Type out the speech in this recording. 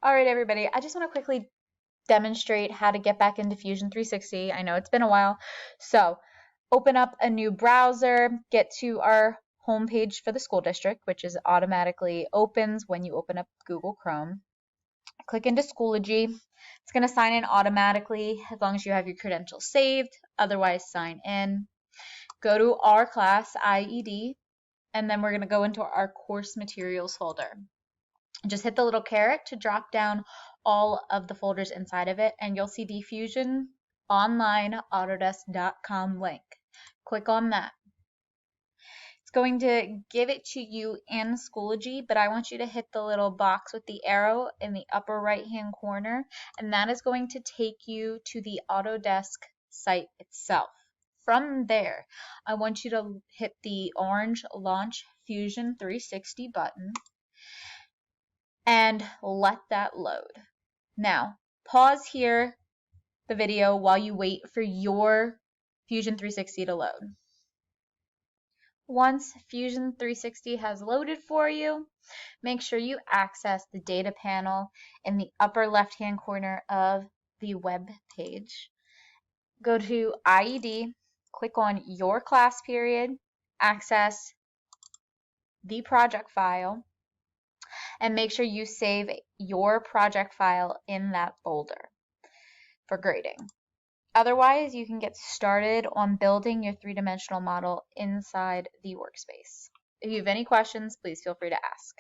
All right, everybody, I just want to quickly demonstrate how to get back into Fusion 360. I know it's been a while. So open up a new browser, get to our homepage for the school district, which is automatically opens when you open up Google Chrome. Click into Schoology. It's going to sign in automatically as long as you have your credentials saved. Otherwise, sign in. Go to our class, IED, and then we're going to go into our course materials folder. Just hit the little caret to drop down all of the folders inside of it, and you'll see the Fusion Online Autodesk.com link. Click on that. It's going to give it to you in Schoology, but I want you to hit the little box with the arrow in the upper right hand corner, and that is going to take you to the Autodesk site itself. From there, I want you to hit the orange Launch Fusion 360 button and let that load. Now, pause here the video while you wait for your Fusion 360 to load. Once Fusion 360 has loaded for you, make sure you access the data panel in the upper left-hand corner of the web page. Go to IED, click on your class period, access the project file, and make sure you save your project file in that folder for grading. Otherwise, you can get started on building your three-dimensional model inside the workspace. If you have any questions, please feel free to ask.